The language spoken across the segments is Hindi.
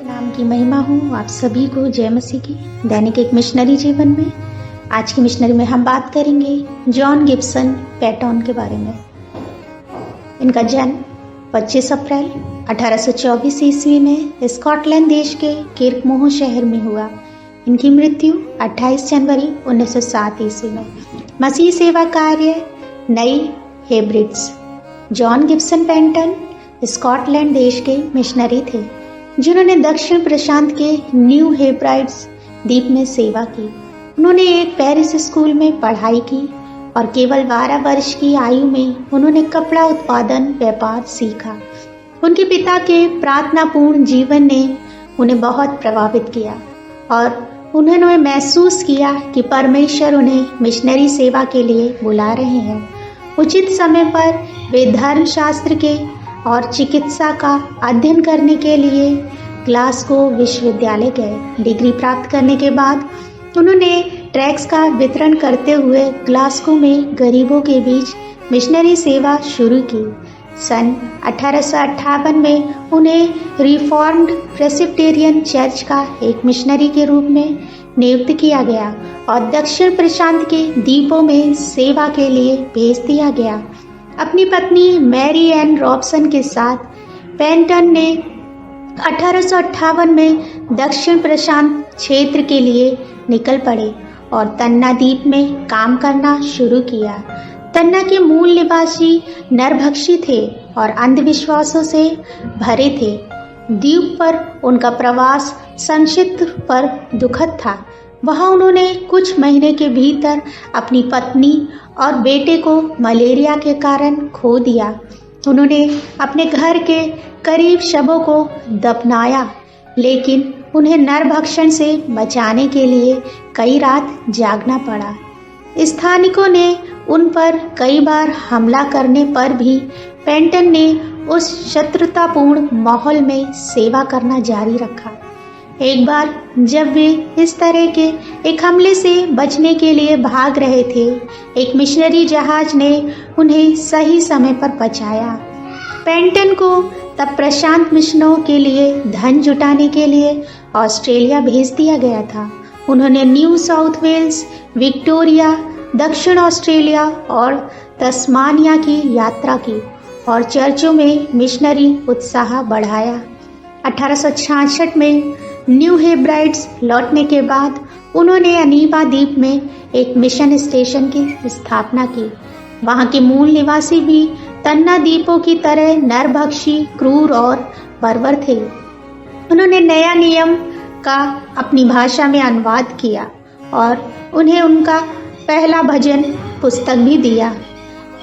के नाम की महिमा हो आप सभी को। जय मसीह की। दैनिक एक मिशनरी जीवन में आज की मिशनरी में हम बात करेंगे जॉन गिब्सन पैटन के बारे में। इनका जन्म 25 अप्रैल 1824 ईस्वी में स्कॉटलैंड देश के किर्कमोह शहर में हुआ। इनकी मृत्यु 28 जनवरी 1907 ईस्वी में। मसीह सेवा कार्य नई हेब्रिड्स। जॉन गिब्सन पैटन स्कॉटलैंड देश के मिशनरी थे जिन्होंने दक्षिण प्रशांत के न्यू हेब्राइड्स द्वीप में सेवा की। उन्होंने एक पेरिस स्कूल में पढ़ाई की और केवल 12 वर्ष की आयु में उन्होंने कपड़ा उत्पादन व्यापार सीखा। उनके पिता के प्रार्थनापूर्ण जीवन ने उन्हें बहुत प्रभावित किया और उन्होंने महसूस किया कि परमेश्वर उन्हें मिशनरी सेवा के लिए बुला रहे हैं। उचित समय पर वे धर्मशास्त्र के और चिकित्सा का अध्ययन करने के लिए ग्लासगो विश्वविद्यालय गए। डिग्री प्राप्त करने के बाद उन्होंने ट्रैक्ट्स का वितरण करते हुए ग्लासगो में गरीबों के बीच मिशनरी सेवा शुरू की। सन 1858 में उन्हें रिफॉर्म्ड प्रेस्बिटेरियन चर्च का एक मिशनरी के रूप में नियुक्त किया गया और दक्षिण प्रशांत के द्वीपों में सेवा के लिए भेज दिया गया। अपनी पत्नी मैरी एन रॉबसन के साथ पैटन ने 1858 में दक्षिण प्रशांत क्षेत्र के लिए निकल पड़े और तन्ना द्वीप में काम करना शुरू किया। तन्ना के मूल निवासी नरभक्षी थे और अंधविश्वासों से भरे थे। द्वीप पर उनका प्रवास संक्षिप्त पर दुखद था। वहां उन्होंने कुछ महीने के भीतर अपनी पत्नी और बेटे को मलेरिया के कारण खो दिया। उन्होंने अपने घर के करीब शवों को दफनाया, लेकिन उन्हें नरभक्षण से बचाने के लिए कई रात जागना पड़ा। स्थानिकों ने उन पर कई बार हमला करने पर भी पैटन ने उस शत्रुतापूर्ण माहौल में सेवा करना जारी रखा। एक बार जब वे इस तरह के एक हमले से बचने के लिए भाग रहे थे, एक मिशनरी जहाज ने उन्हें सही समय पर बचाया। पैटन को तब प्रशांत मिशनों के लिए धन जुटाने के लिए ऑस्ट्रेलिया भेज दिया गया था। उन्होंने न्यू साउथ वेल्स, विक्टोरिया, दक्षिण ऑस्ट्रेलिया और तस्मानिया की यात्रा की और चर्चों में मिशनरी उत्साह बढ़ाया। 1866 में न्यू हेब्राइड्स लौटने के बाद उन्होंने अनीबा द्वीप में एक मिशन स्टेशन की स्थापना की। वहां के मूल निवासी भी तन्ना द्वीपों की तरह नरभक्षी, क्रूर और बर्बर थे। उन्होंने नया नियम का अपनी भाषा में अनुवाद किया और उन्हें उनका पहला भजन पुस्तक भी दिया।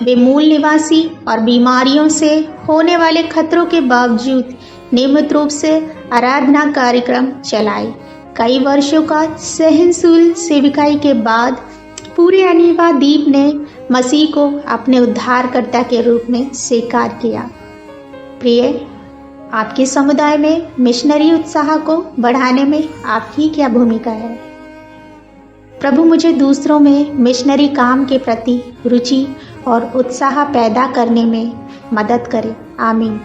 वे मूल निवासी और बीमारियों से होने वाले खतरों के बावजूद नियमित रूप से आराधना कार्यक्रम चलाए। कई वर्षों का सहनशील सेविकाई के बाद पूरे अनीबा द्वीप ने मसीह को अपने उद्धारकर्ता के रूप में स्वीकार किया। प्रिय, आपके समुदाय में मिशनरी उत्साह को बढ़ाने में आपकी क्या भूमिका है? प्रभु मुझे दूसरों में मिशनरी काम के प्रति रुचि और उत्साह पैदा करने में मदद करें। आमीन।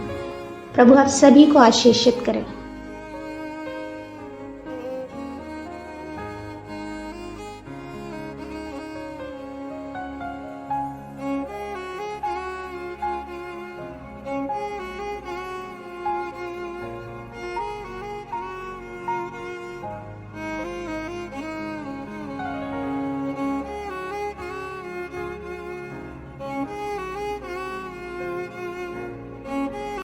प्रभु आप सभी को आशीषित करें।